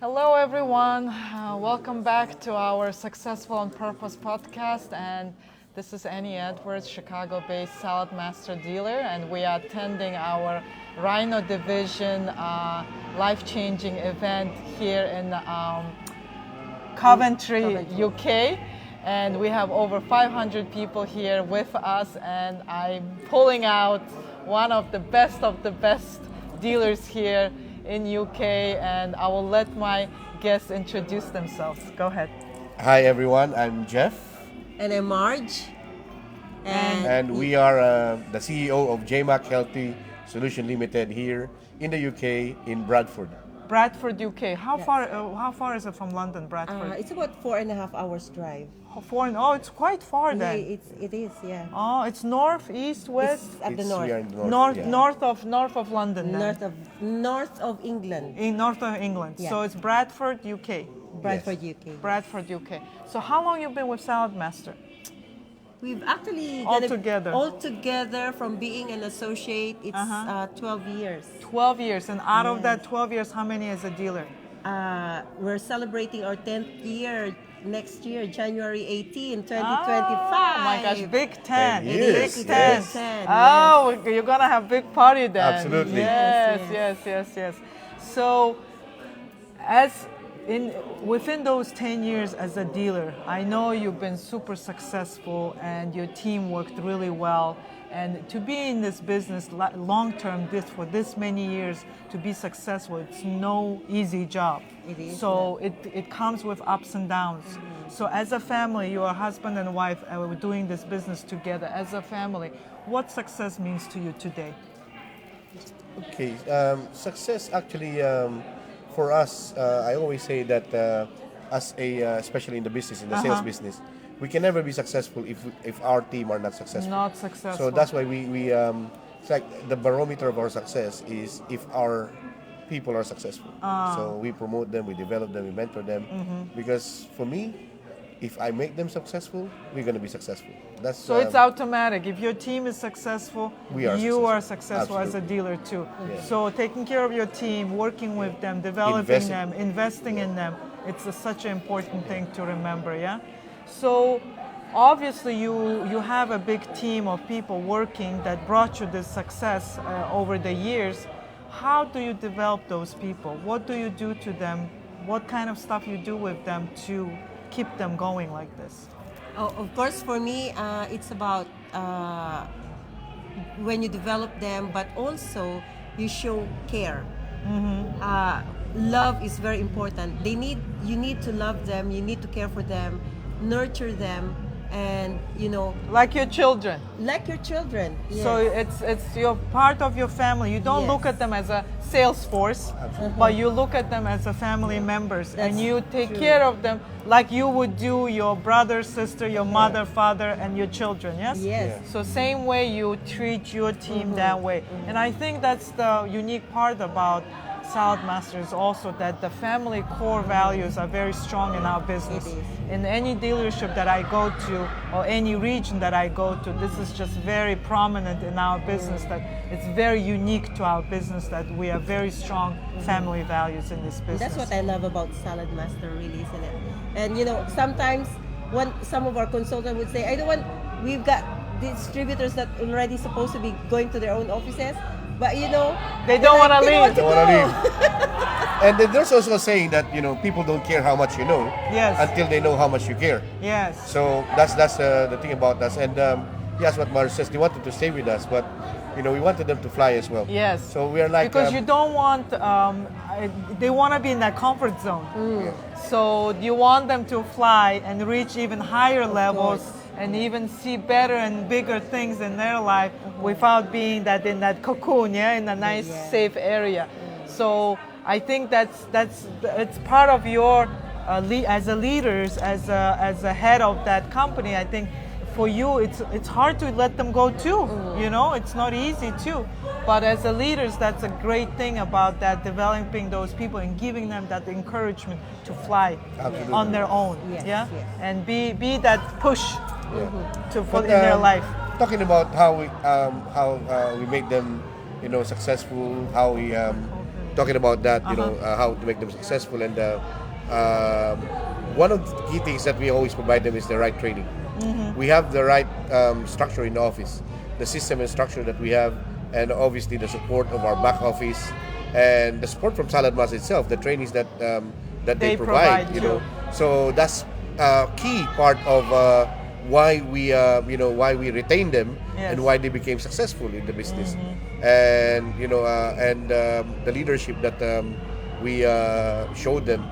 Hello, everyone. Welcome back to our Successful on Purpose podcast. And this is Eni Edwards, Chicago-based Saladmaster dealer, and we are attending our Rhino division life-changing event here in Coventry, UK. And we have over 500 people here with us, and I'm pulling out one of the best dealers here in UK, and I will let my guests introduce themselves. Go ahead. Hi everyone, I'm Jeff. And I'm Marj. And we are the CEO of JMac Healthy Solution Limited here in the UK in Bradford. Bradford, UK. How far is it from London, Bradford? It's about 4.5 hours drive. Oh, it's quite far then. Yeah, it is, yeah. Oh, it's north, east, west. It's at the north. We are in the north. Yeah. North of London. Then. North of England. In north of England. Yeah. So it's Bradford, UK. Bradford, UK. Bradford, UK. So how long you been with Saladmaster? We've actually Altogether from being an associate, it's 12 years. 12 years, and out of that 12 years, how many as a dealer? We're celebrating our 10th year next year, January 18, 2025. Oh my gosh, Big 10. 10 years. Big 10. Yes. 10, Oh, you're going to have big party then. Absolutely. Yes. So, within those 10 years as a dealer, I know you've been super successful and your team worked really well. And to be in this business long term, for this many years, to be successful, it's no easy job. It is. So it comes with ups and downs. Mm-hmm. So as a family, you are husband and wife, and we're doing this business together. As a family, what success means to you today? Okay, success actually for us, I always say that especially in the business, in the sales business, we can never be successful if our team are not successful. Not successful. So that's why we it's like the barometer of our success is if our people are successful. So we promote them, we develop them, we mentor them. Because for me, if I make them successful, we're going to be successful. That's So it's automatic. If your team is successful, you are successful as a dealer too. Yeah. So taking care of your team, working with them, developing them, investing in them, it's such an important thing to remember, yeah? So obviously you have a big team of people working that brought you this success over the years. How do you develop those people? What do you do to them? What kind of stuff you do with them to keep them going like this? Oh, of course, for me, it's about when you develop them, but also you show care. Love is very important. You need to love them. You need to care for them, nurture them, and Like your children. like your children. Yes. So it's you're part of your family. You don't look at them as a sales force, but you look at them as a family members, and That's you take true. care of them like you would do your brother, sister, your mother, father, and your children. Yes. Yes. So same way you treat your team that way, and I think that's the unique part about Saladmaster is also that the family core values are very strong in our business. It is. In any dealership that I go to or any region that I go to, this is just very prominent in our business, that it's very unique to our business that we have very strong family values in this business. That's what I love about Saladmaster, really, isn't it? And sometimes when some of our consultants would say, we've got distributors that already supposed to be going to their own offices, but they don't want to leave. Don't want to leave. And then there's also a saying that people don't care how much you know until they know how much you care. Yes. So that's the thing about us. And yes, what Marj says, they wanted to stay with us, but we wanted them to fly as well. Yes. So we are like because you don't want they want to be in that comfort zone. So you want them to fly and reach even higher levels. And even see better and bigger things in their life without being in that cocoon, in a nice, safe area. So I think it's part of your as a leaders, as a head of that company. I think for you it's hard to let them go too. It's not easy too. But as a leaders, that's a great thing about that, developing those people and giving them that encouragement to fly on their own. Yes. And be that push. To put in their life. Talking about how we make them, successful, how we talking about that, how to make them successful. And one of the key things that we always provide them is the right training. We have the right structure in the office, the system and structure that we have, and obviously the support of our back office and the support from Saladmaster itself, the trainings that they provide. So that's a key part of why we why we retain them and why they became successful in the business. And the leadership that we showed them.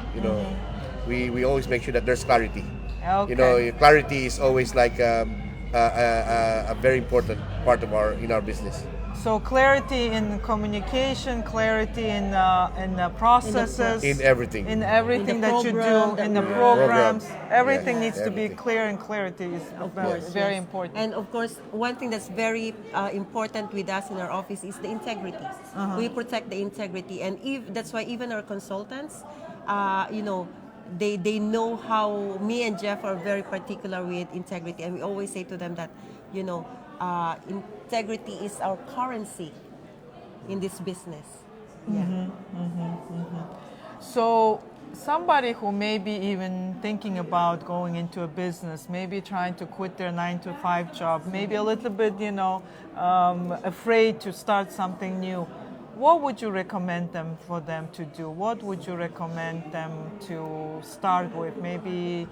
We always make sure that there's clarity. Okay. Clarity is always like a very important part of our business. So clarity in communication, clarity in processes, In everything. in everything In the that you program do, in that the we're programs. Program. Everything Yes, needs to be everything. clear, and clarity is very important. And of course, one thing that's very important with us in our office is the integrity. We protect the integrity, and that's why even our consultants, they know how me and Jeff are very particular with integrity, and we always say to them that, integrity is our currency in this business. Yeah. So somebody who may be even thinking about going into a business, maybe trying to quit their 9-to-5 job, maybe a little bit, afraid to start something new, what would you recommend for them to do? What would you recommend them to start with? Maybe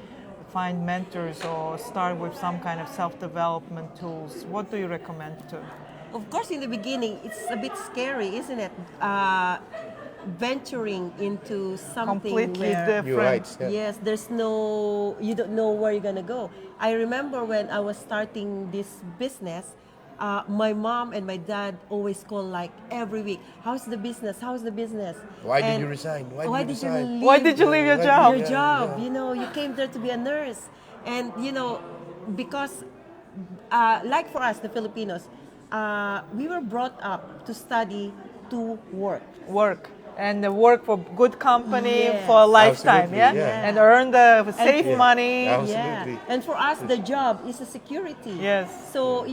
find mentors or start with some kind of self-development tools. What do you recommend to? Of course, in the beginning, it's a bit scary, isn't it? Venturing into something Completely where, different. You're right. Yeah. yes, you don't know where you're gonna go. I remember when I was starting this business, my mom and my dad always call like every week, how's the business? How's the business? Why did And you resign? Why did you leave? Why did you leave your job? Your job, you came there to be a nurse. And, because like for us, the Filipinos, we were brought up to study, to work. And work for good company Yes. for a lifetime, Absolutely, yeah. And earn the safe Yeah. money. Absolutely. Yeah. And for us, the job is a security. Yes. So,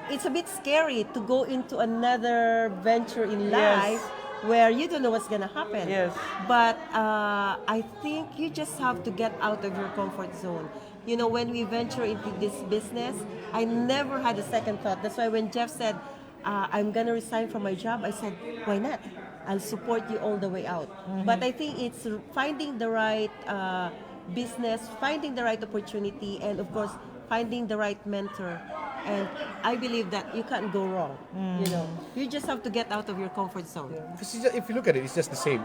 it's a bit scary to go into another venture in Yes. life where you don't know what's going to happen. Yes. But I think you just have to get out of your comfort zone. When we venture into this business, I never had a second thought. That's why when Jeff said, I'm going to resign from my job, I said, why not? I'll support you all the way out. But I think it's finding the right business, finding the right opportunity, and of course, finding the right mentor. And I believe that you can't go wrong. You just have to get out of your comfort zone. Because if you look at it, it's just the same.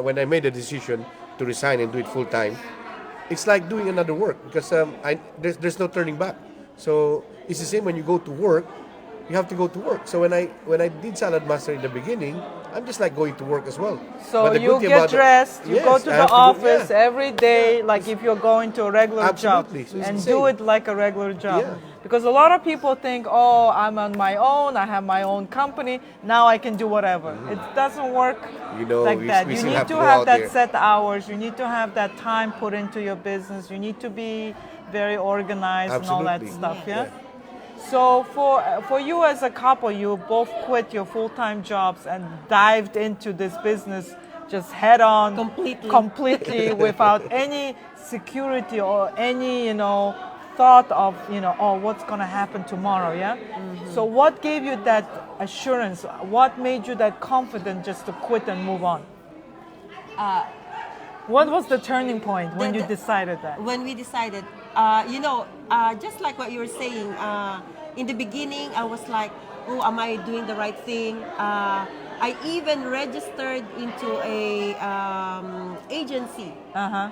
When I made the decision to resign and do it full time, it's like doing another work because there's no turning back. So it's the same when you go to work. You have to go to work. So when I did Saladmaster in the beginning, I'm just like going to work as well. So But the you good thing get about dressed, you Yes, go to I the have to office yeah. every day, like if you're going to a regular Absolutely. job, So it's and the do same. it like a regular job. Yeah. Because a lot of people think, oh, I'm on my own, I have my own company, now I can do whatever. It doesn't work like that. we You still need have to go have out that there. set hours, you need to have that time put into your business, you need to be very organized and all that Absolutely. stuff, Yeah. yeah? So for you as a couple, you both quit your full-time jobs and dived into this business just head on, completely without any security or any thought of oh, what's gonna happen tomorrow, yeah. So what gave you that assurance? What made you that confident just to quit and move on? What was the turning point when you decided that? When we decided, just like what you were saying, in the beginning, I was like, oh, am I doing the right thing? I even registered into a agency,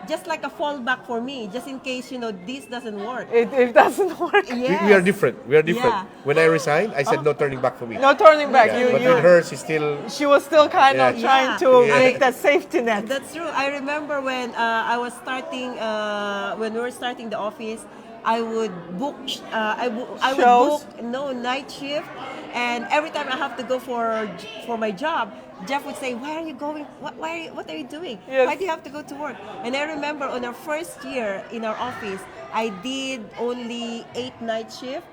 just like a fallback for me, just in case this doesn't work. It doesn't work. Yes. We are different. We are different. Yeah. When I resigned, I said no turning back for me. No turning back. Yeah, but with her, she's still. She was still kind of Yeah. trying to Yeah. make that safety net. That's true. I remember when I was starting, when we were starting the office, I would book, I would Shows? book night shift, and every time I have to go for my job, Jeff would say, "Why are you going? What are you doing? Yes. Why do you have to go to work?" And I remember on our first year in our office, I did only 8 night shift.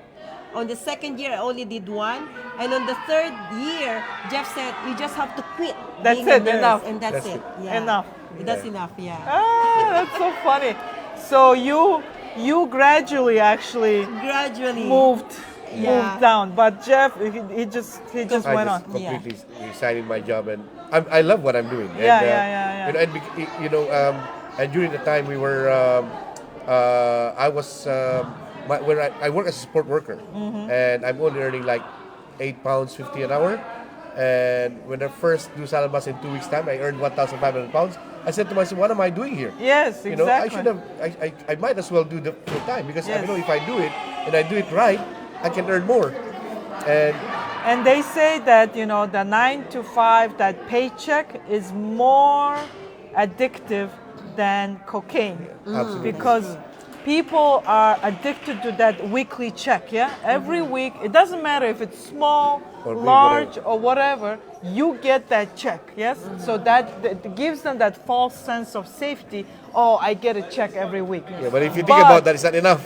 On the second year, I only did 1, And on the third year, Jeff said, you just have to quit. That's being a it, nurse, enough. And that's it. Yeah. Enough. That's enough, yeah. Ah, that's so funny. So you gradually actually Gradually. moved Yeah. down, but Jeff he just I went just on. completely resigned my job, and I love what I'm doing. Yeah, and, yeah. You know, and and during the time we were, I was when I work as a support worker, and I'm only earning like £8.50 an hour. And when I first do Saladmaster in 2 weeks' time, I earned £1,500. I said to myself, "What am I doing here?" Yes, You know, I exactly. should have. I might as well do the full time because I Yes. know if I do it and I do it right, I can earn more. And they say that the 9 to 5, that paycheck is more addictive than cocaine. Absolutely. Because people are addicted to that weekly check. Yeah, every week, it doesn't matter if it's small, Or big, large, whatever. or whatever, you get that check. Yes, so that gives them that false sense of safety. Oh, I get a check every week. yeah, but if you think about that, it's not enough.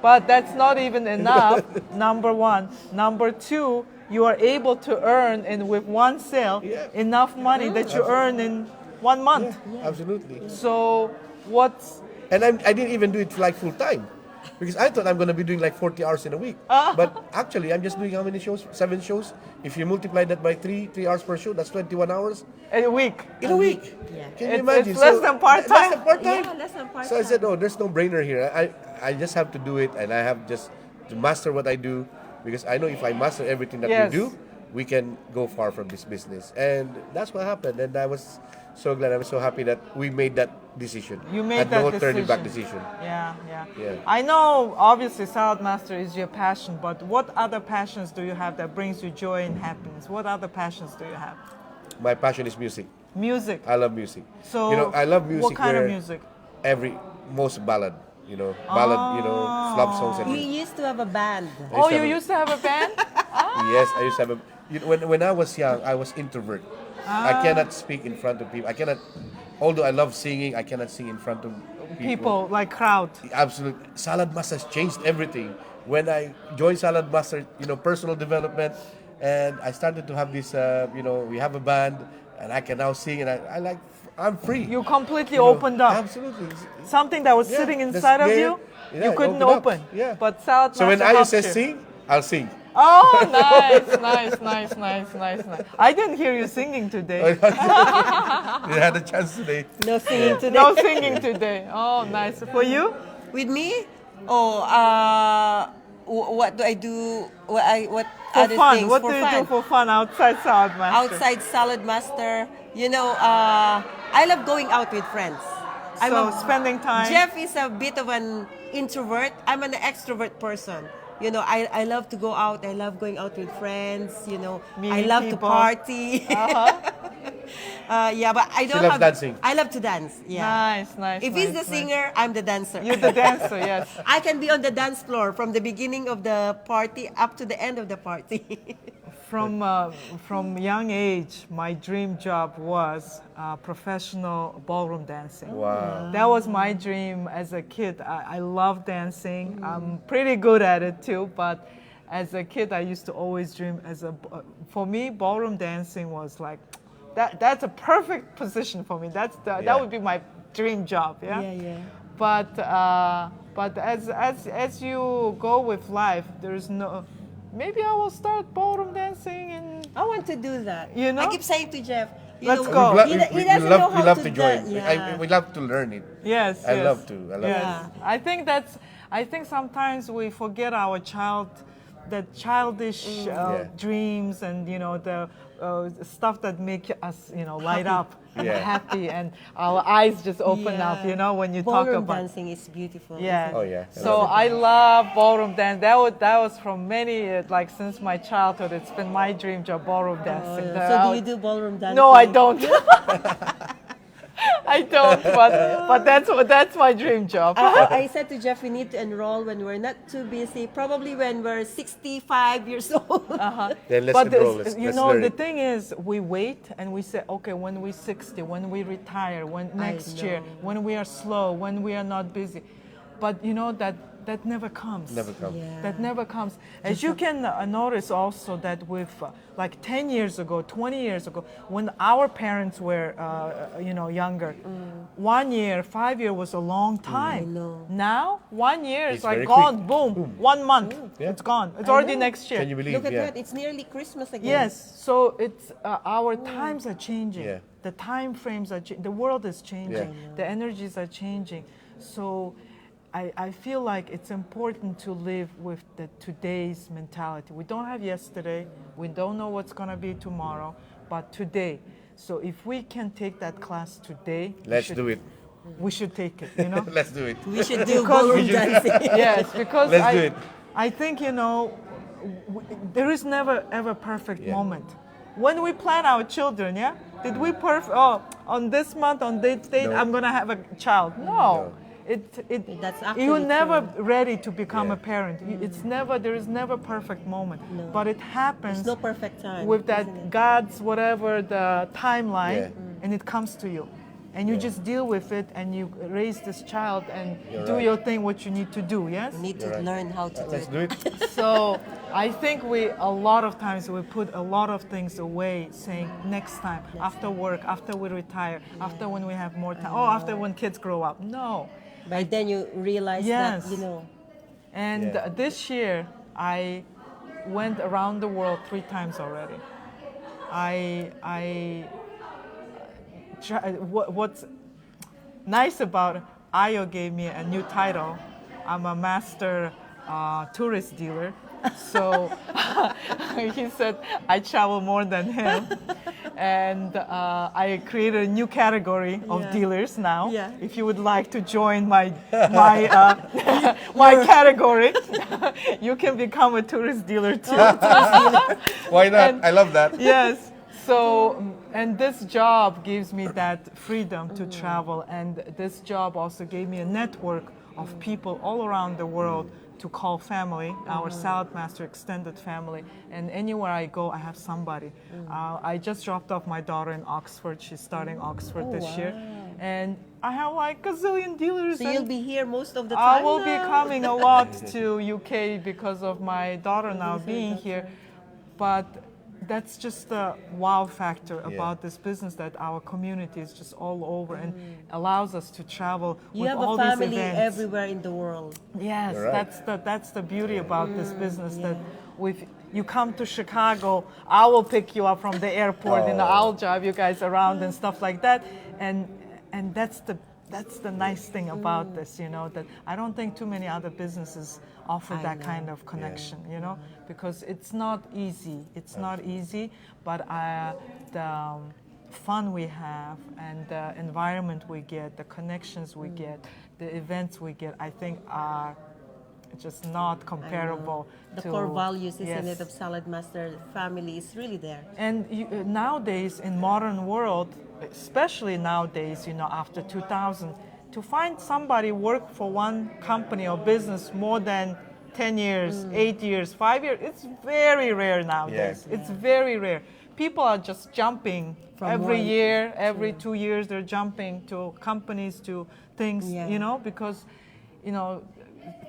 But that's not even enough, number one. Number two, you are able to earn with one sale enough money that you earn in 1 month. Yeah, absolutely. So what's... And I didn't even do it like full time, because I thought I'm going to be doing like 40 hours in a week. But actually, I'm just doing how many shows? 7 shows. If you multiply that by 3 hours per show, that's 21 hours A week. in a week. Yeah. Can you It's imagine? less than part-time. Less than part-time. Yeah, less than part-time. So I said, no, there's no brainer here. I just have to do it, and I have just to master what I do, because I know if I master everything that Yes. we do, we can go far from this business. And that's what happened. And I was so glad. I'm so happy that we made that decision. You made and that no decision. turning back decision. Yeah. Yeah. I know, obviously, Saladmaster is your passion, but what other passions do you have that brings you joy and happiness? What other passions do you have? My passion is music. Music. I love music. So, I love music. what kind of where music? Most ballad. Ballad. Love songs and He used to have a band. Oh, you used to have a band? Yes, I used to have when I was young, I was introvert. I cannot speak in front of people. Although I love singing, I cannot sing in front of People, like crowd. Absolutely. Saladmaster has changed everything. When I joined Saladmaster, personal development, and I started to have this, we have a band, and I can now sing, and I'm free. You completely opened up. Absolutely. Something that was Yeah, sitting that's inside of there. you, Yeah, you it couldn't opened up. open. Yeah. But Saladmaster So when I helped say you. sing, I'll sing. Oh, nice. I didn't hear you singing today. You had a chance today. No singing today. No singing today. Oh, nice. For you? With me? Oh, what do I do? What For other fun. things What for do you fun? do for fun outside Saladmaster? Outside Saladmaster, I love going out with friends. So spending time. Jeff is a bit of an introvert. I'm an extrovert person. I love to go out. I love going out with friends. I Meeting love people. to party. Yeah, but I don't loves have. dancing. I love to dance. Yeah. Nice. If he's the singer, I'm the dancer. You're the dancer, yes. I can be on the dance floor from the beginning of the party up to the end of the party. From young age, my dream job was professional ballroom dancing. Wow. That was my dream as a kid. I love dancing. I'm pretty good at it too, but as a kid, I used to always dream for me, ballroom dancing was like, that's a perfect position for me. That would be my dream job, yeah? Yeah. But as you go with life, there's no, maybe I will start ballroom dancing and I want to do that. I keep saying to Jeff, Let's go. He doesn't know how we love to to join. do- yeah. We love to learn it. yes, I love to. I love Yes. Yeah. I think sometimes we forget our childish dreams and the stuff that make us light up and Yeah. happy, and our eyes just open up when you talk Ballroom about dancing is beautiful. yeah. isn't it? Oh, yeah. I So love I love ballroom dance. That was from many since my childhood. It's been my dream job, ballroom dancing. So do you do ballroom dancing? No, I don't. I don't. But that's my dream job. I said to Jeff, we need to enroll when we're not too busy. Probably when we're 65 years old. Then let's But enroll. Let's learn the it. thing is, we wait and we say, okay, when we're 60, when we retire, when next year, know. when we are slow, when we are not busy. But that that never comes. Never come. Yeah. That never comes. As you can notice also that with like 10 years ago, 20 years ago, when our parents were, younger, 1 year, 5 year was a long time. I know. Now, 1 year is It's like very gone, quick. boom, 1 month, Yeah. it's gone. It's I already know. next year. Can you believe? Look at Yeah. that. It's nearly Christmas again. Yes, so it's our times are changing. Yeah. The time frames are the world is changing. Yeah. The energies are changing. So I feel like it's important to live with the today's mentality. We don't have yesterday. We don't know what's going to be tomorrow, but today. So if we can take that class today, Let's do it. We should take it, you know? Let's do it. We should do Because- ballroom dancing. Yes, because Let's do it. I think, there is never ever perfect Yeah. moment. When we plan our children, yeah? Did we on this month, on this date, No. I'm gonna have a child? No. That's actually You're never true. ready to become Yeah. a parent. There is never perfect moment. No. But it happens There's no perfect time. with that isn't it? God's whatever the timeline, Yeah. and it comes to you, and you Yeah. just deal with it, and you raise this child and You're do right. your thing, what you need to do. Yes. We need to You're right. learn how to do Let's it. do it. So I think a lot of times we put a lot of things away, saying next time, after work, after we retire, after when we have more time, after when kids grow up. No. By then you realize Yes. that, And Yeah. this year I went around the world 3 times already. What's nice about Ayo gave me a new title. I'm a master tourist dealer. So he said I travel more than him. And I created a new category of Yeah. dealers now. Yeah. If you would like to join my category, you can become a tourist dealer too. Why not? And- I love that. Yes. So, and this job gives me that freedom to travel, and this job also gave me a network of people all around the world to call family, our Saladmaster extended family, and anywhere I go, I have somebody. I just dropped off my daughter in Oxford. She's starting Oxford this year, and I have like a zillion dealers. So and you'll be here most of the time I will be now. coming a lot to UK because of my daughter now being here, but that's just the wow factor about this business, that our community is just all over and allows us to travel You with have all a these family events. everywhere in the world. Yes, You're right. that's the beauty about this business, that with you come to Chicago, I will pick you up from the airport and I'll drive you guys around and stuff like that, and that's the nice thing about this, that I don't think too many other businesses offer I that know. kind of connection, because it's not easy. It's not easy, but the fun we have and the environment we get, the connections we get, the events we get, I think are just not comparable The to core values, isn't yes. it, of Saladmaster family is really there. And nowadays, in modern world, especially nowadays, after 2000, to find somebody work for one company or business more than 10 years, 8 years, 5 years, it's very rare nowadays. Yeah. It's very rare. People are just jumping From every one year, every 2 years, they're jumping to companies, to things, Yeah. because,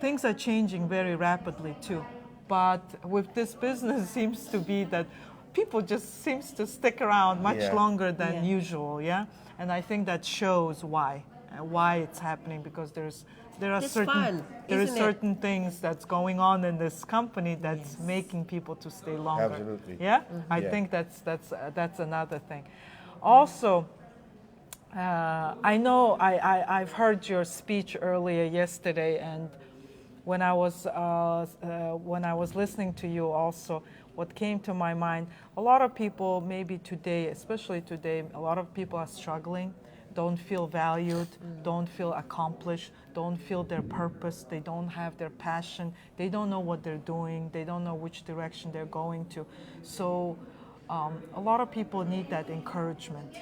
things are changing very rapidly too. But with this business, it seems to be that people just seems to stick around much Yeah. longer than Yeah. usual, and I think that shows why it's happening, because there are It's certain fun, there is isn't it? certain things that's going on in this company that's making people to stay longer. Absolutely. Yeah, I Yeah. think that's another thing. Also, I know I've heard your speech earlier yesterday, and when I was listening to you also, what came to my mind, a lot of people maybe today, especially today, a lot of people are struggling, don't feel valued, don't feel accomplished, don't feel their purpose, they don't have their passion, they don't know what they're doing, they don't know which direction they're going to. So a lot of people need that encouragement,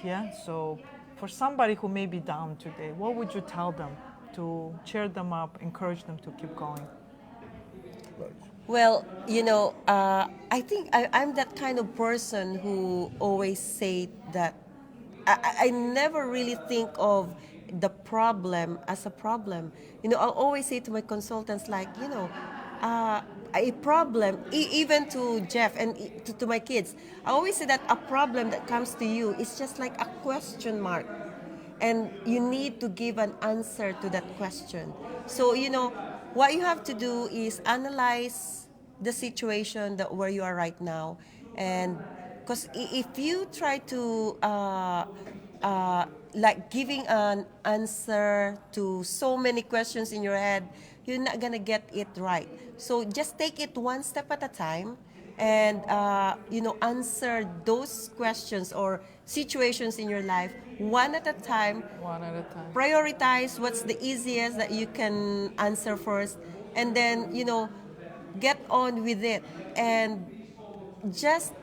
So for somebody who may be down today, what would you tell them to cheer them up, encourage them to keep going? Well, I think I'm that kind of person who always say that I never really think of the problem as a problem. You know, I'll always say to my consultants, like, you know, a problem, even to Jeff and to my kids, I always say that a problem that comes to you is just like a question mark. And you need to give an answer to that question. So, you know, what you have to do is analyze the situation that where you are right now. And because if you try to like giving an answer to so many questions in your head, you're not gonna get it right. So just take it one step at a time, and you know, answer those questions or situations in your life one at a time. One at a time. Prioritize what's the easiest that you can answer first, and then, you know, get on with it, and just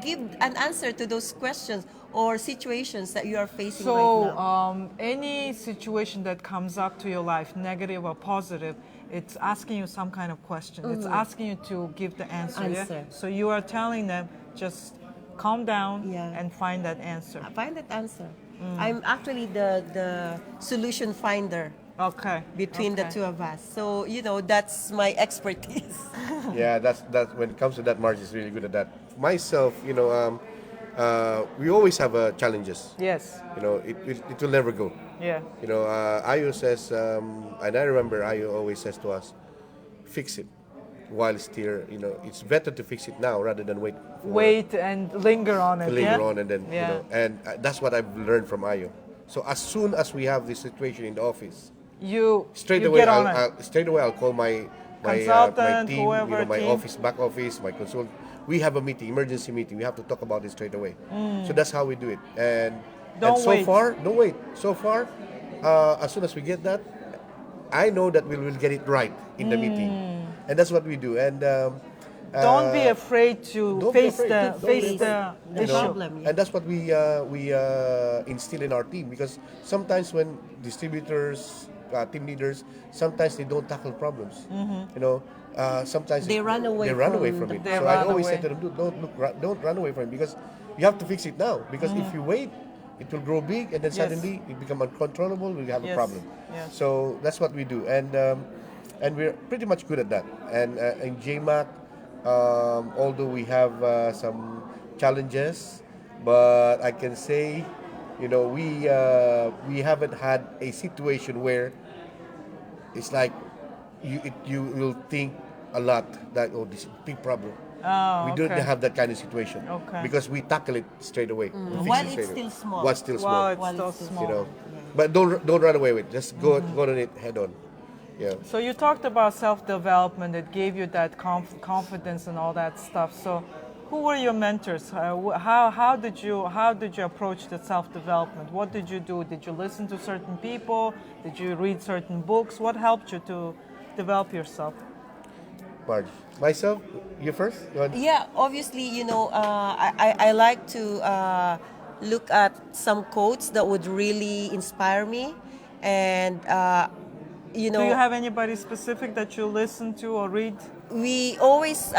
give an answer to those questions or situations that you are facing right So, now. any situation that comes up to your life, negative or positive, it's asking you some kind of question. It's asking you to give the answer. Yeah? Answer. So you are telling them, just calm down Yeah. and find that answer. Find that answer. I'm actually the solution finder Okay. between the Okay. two of us. So, you know, that's my expertise. Yeah, that's when it comes to that, Marj is really good at that. Myself, you know, we always have challenges. Yes. You know, it will never go. Yeah. You know, Ayo says, and I remember Ayo always says to us, fix it while still, you know, it's better to fix it now rather than wait for Wait and linger on it. to later yeah? on, and then Yeah. you know, and that's what I've learned from Ayo. So as soon as we have this situation in the office, You straight you away get on it. I'll call my Consultant, team, whoever you know, my team. office, back office, my consultant. We have a meeting, emergency meeting. We have to talk about it straight away. So that's how we do it. And Don't so wait. far, don't wait. So far, as soon as we get that, I know that we will get it right in the meeting, and that's what we do. And Don't be afraid to don't be face afraid. the Don't be face the The issue. problem. Yeah. and that's what we instill in our team, because sometimes when distributors, team leaders, sometimes they don't tackle problems. You know, sometimes They run away They run from away from the it. They So I run always say away. to them, don't run away from it, because you have to fix it now. Because if you wait, it will grow big, and then Yes. suddenly it become uncontrollable. We have a Yes. problem. Yes. So that's what we do, and we're pretty much good at that. And in JMAC, although we have some challenges, but I can say, you know, we haven't had a situation where it's like you will think a lot that, oh, this is a big problem. Oh, We don't okay. have that kind of situation, Okay. because we tackle it straight away. We fix While it it's straight away. still small. While it's still small. Wow, it's While still it's still small. You know, but don't run away with it. Just go on it head on. Yeah. So you talked about self-development. It gave you that confidence and all that stuff. So, who were your mentors? How did you approach the self-development? What did you do? Did you listen to certain people? Did you read certain books? What helped you to develop yourself? Marj, myself, you first. You want- Yeah, obviously, you know, I like to look at some quotes that would really inspire me, and you know, Do you have anybody specific that you listen to or read? we always,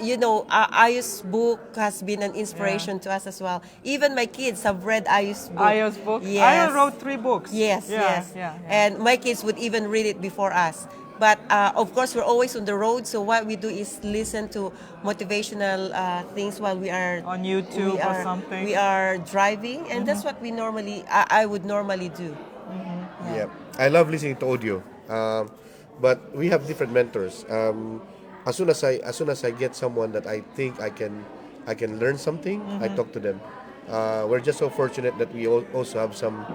you know, Ayu's book has been an inspiration to us as well. Even my kids have read Ayu's book. Ayo's book? Yes. Ayo wrote 3 books. Yes, Yeah, yes. yeah. And my kids would even read it before us. But of course, we're always on the road. So what we do is listen to motivational things while we are On YouTube or something. We are driving, and that's what we normally. I would normally do. Yeah, I love listening to audio, but we have different mentors. As soon as I get someone that I think I can learn something, I talk to them. We're just so fortunate that we also have some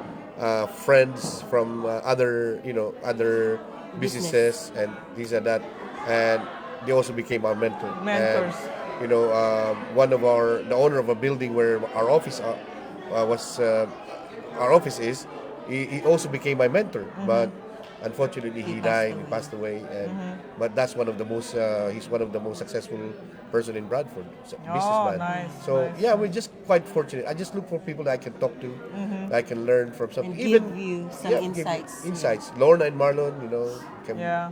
friends from other other businesses and these and that, and they also became our Mentors. And, you know, the owner of a building where our office our office is, he also became my mentor, but unfortunately he died, he passed away, and but that's one of the most he's one of the most successful person in Bradford, businessman. nice, So nice, yeah, we're just quite fortunate. I just look for people that I can talk to, that I can learn from something, And give you some give you insights. insights. Lorna and Marlon, you know, can Yeah.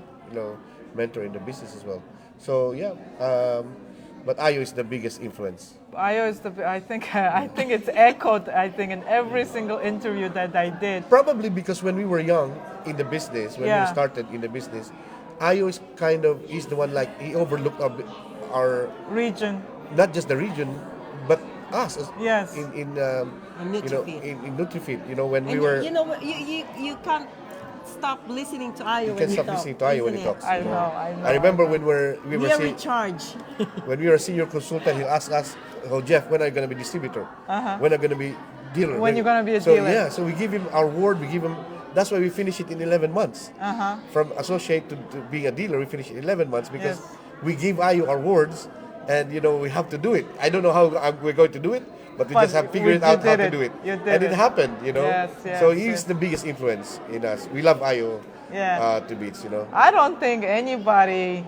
mentor in the business as well. So yeah, But Ayo is the biggest influence. Ayo is I think it's echoed, I think, in every single interview that I did. Probably because when we were young in the business, when we started in the business, Ayo is he's the one, like, he overlooked our region. Not just the region, but us. Yes. In Nutrifit. in Nutrifit, when we And were. you can't stop listening to Ayo You when can he stop talks. listening to Ayo when he isn't it? talks. I you know. I remember when we were Recharge. when we were senior consultant, he asked us, "Oh, Jeff, when are you going to be distributor? When are you going to be dealer? When you're gonna be a so, dealer." Yeah, so we give him our word. We give him. That's why we finish it in 11 months. From associate to being a dealer, we finish in 11 months because we give Ayo our words, and we have to do it. I don't know how we're going to do it, but we just have figured out how to do it. You did And it it. happened. Yes, yes, so he's yes. the biggest influence in us. We love Ayo. Yeah. To bits. I don't think anybody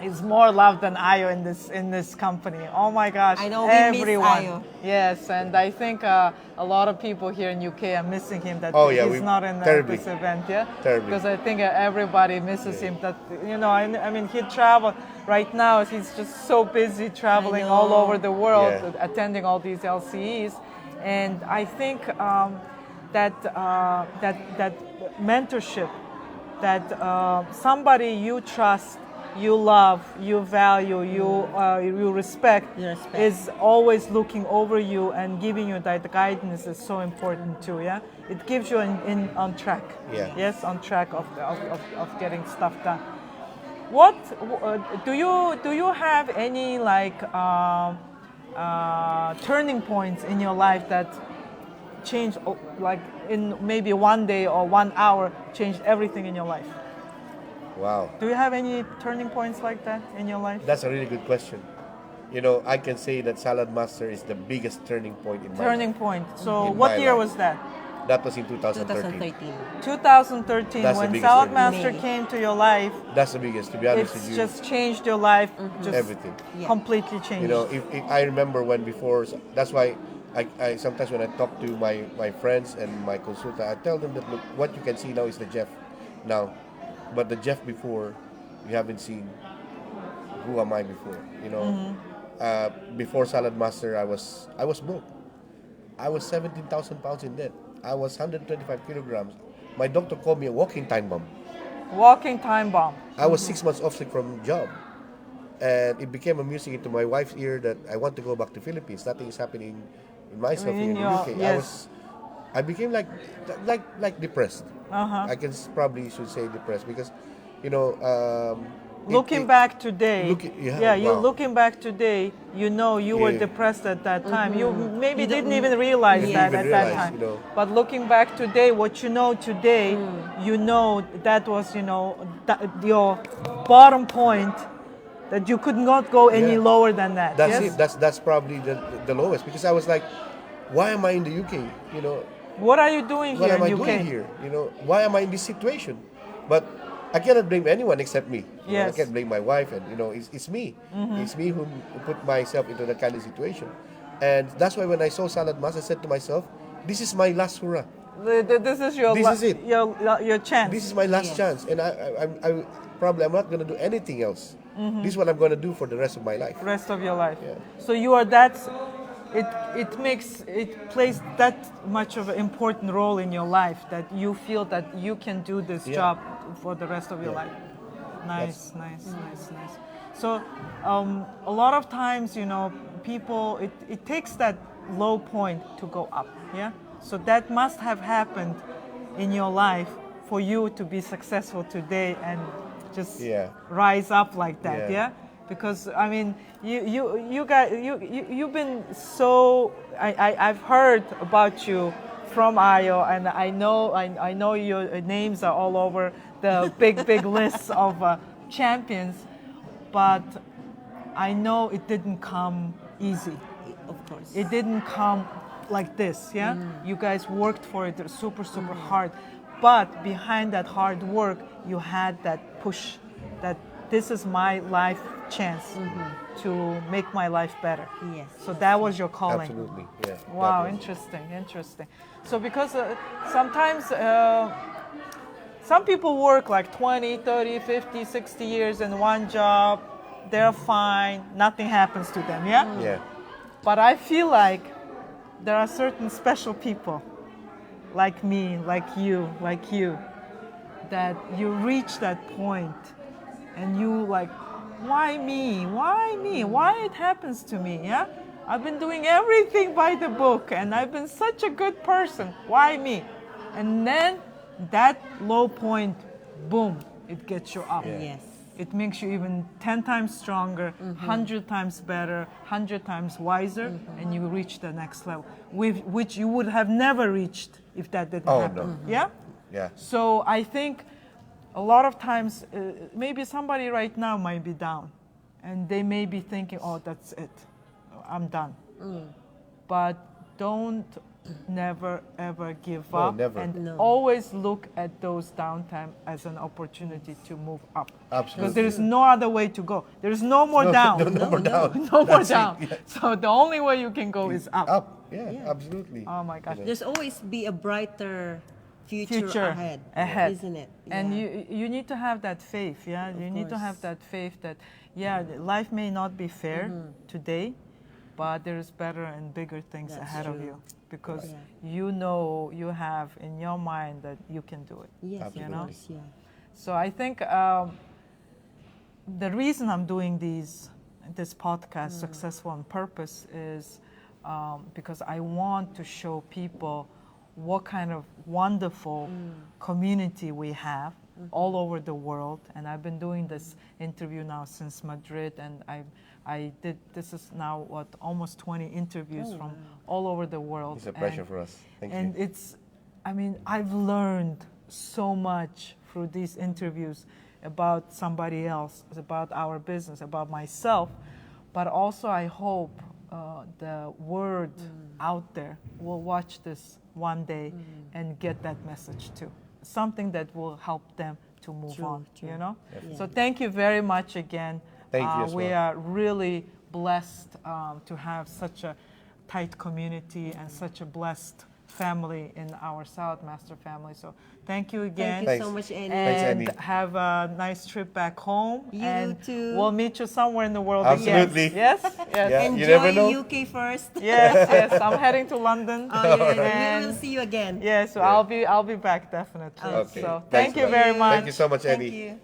is more loved than Ayo in this company. Oh my gosh! I know, we miss everyone. Ayo. Yes, and I think a lot of people here in UK are missing him. That he's not in terribly. this event. Yeah, Terribly. because I think everybody misses him. That I mean, he traveled right now. He's just so busy traveling all over the world, attending all these LCEs, and I think that mentorship, that somebody you trust, you love, you value, you respect, is always looking over you and giving you that guidance is so important too. Yeah, it keeps you on track. Yeah. Yes, on track of getting stuff done. What do you have any turning points in your life that changed, like in maybe one day or 1 hour, changed everything in your life? Wow. Do you have any turning points like that in your life? That's a really good question. I can say that Saladmaster is the biggest turning point in my life. Turning point. So In what my year life. was that? That was in 2013. 2013. 2013, That's the when biggest Saladmaster turning. came to your life. That's the biggest, to be honest with It's you. just changed your life. Just Everything. Yeah. completely changed. If I remember when before, that's why I sometimes when I talk to my friends and my consultant, I tell them that, look, what you can see now is the Jeff now, but the Jeff before, you haven't seen who am I before. Before Saladmaster, I was broke. I was 17,000 pounds in debt. I was 125 kilograms. My doctor called me a walking time bomb. Walking time bomb. I was 6 months off sick from job, and it became a music into my wife's ear that I want to go back to Philippines. Nothing is happening in myself here in the UK. Yes. I became like depressed. Uh-huh. I can probably should say depressed because, Looking back today, wow. looking back today, you were depressed at that time. You maybe You don't- didn't even realize Didn't that even at realize, that time. you know. But looking back today, what you know today, that was your bottom point, that you could not go any Yeah. lower than that. That's yes? it. That's probably the lowest because I was like, why am I in the UK? What are you doing What here am I in UK? doing here? Why am I in this situation? But I cannot blame anyone except me. I Yes. can't blame my wife, and it's me. It's me who put myself into that kind of situation. And that's why when I saw Saladmaster, I said to myself, this is my last hurrah. This is your This is it. your chance. This is my last chance, and I'm not going to do anything else. This is what I'm going to do for the rest of my life. Rest of your life. Yeah. So you are it plays that much of an important role in your life that you feel that you can do this Yeah. job for the rest of your Yeah. life. Nice. So a lot of times, people, it takes that low point to go up. Yeah. So that must have happened in your life for you to be successful today and just rise up like that. Yeah. Because I mean, you've been so. I've heard about you from Ayo, and I know your names are all over the big lists of champions, but I know it didn't come easy. Of course. It didn't come like this. Yeah, you guys worked for it super hard, but behind that hard work, you had that push, that this is my life chance to make my life better. Yes. So that was your calling. Absolutely. Yeah. Wow, that was- interesting. So because sometimes some people work like 20, 30, 50, 60 years in one job, they're fine, nothing happens to them, yeah? Yeah. But I feel like there are certain special people, like me, like you, that you reach that point and you like, why me? Why me? Why it happens to me, yeah? I've been doing everything by the book and I've been such a good person. Why me? And then that low point, boom, it gets you up. Yeah. Yes. It makes you even 10 times stronger, 100 times better, 100 times wiser, and you reach the next level, which you would have never reached if that didn't happen. No. Yeah? Yeah. So I think a lot of times, maybe somebody right now might be down, and they may be thinking, oh, that's it, I'm done. But don't never ever give No, up, never. and No. always look at those downtime as an opportunity to move up. Absolutely. Because there is no other way to go. There is no more down. No more down. No more That's it, down. yeah. So the only way you can go is up. Up. Yeah, absolutely. Oh my gosh. There's always be a brighter future ahead, isn't it? And Yeah. you need to have that faith, yeah? You need to have that faith that, yeah, life may not be fair today, but there is better and bigger things That's ahead of true. you. Because Yeah. you know you have in your mind that you can do it. Yes, Absolutely. of course, yeah. So I think the reason I'm doing this podcast, Successful on Purpose, is because I want to show people what kind of wonderful community we have all over the world. And I've been doing this interview now since Madrid, and I did, this is now what, almost 20 interviews from all over the world. It's a pleasure for us. Thank And you. it's, I mean, I've learned so much through these interviews about somebody else, about our business, about myself, but also I hope the word out there will watch this one day and get that message too. Something that will help them to move True, on, true. you know? Yeah. So thank you very much again. Thank you as We well. are really blessed to have such a tight community and such a blessed family in our Saladmaster family. So thank you again. Thank you so much, Eni. Thanks, And Eni. have a nice trip back home. You and too. We'll meet you somewhere in the world Absolutely. again. Yes? Yes. Yeah. You never know. Enjoy UK first. Yes, yes. I'm heading to London. Oh, yeah, we And- will see you again. Yeah, so Yeah. I'll be back definitely. Okay. So Thanks thank you a lot. very much. Thank you so much, Thank Eddie. you.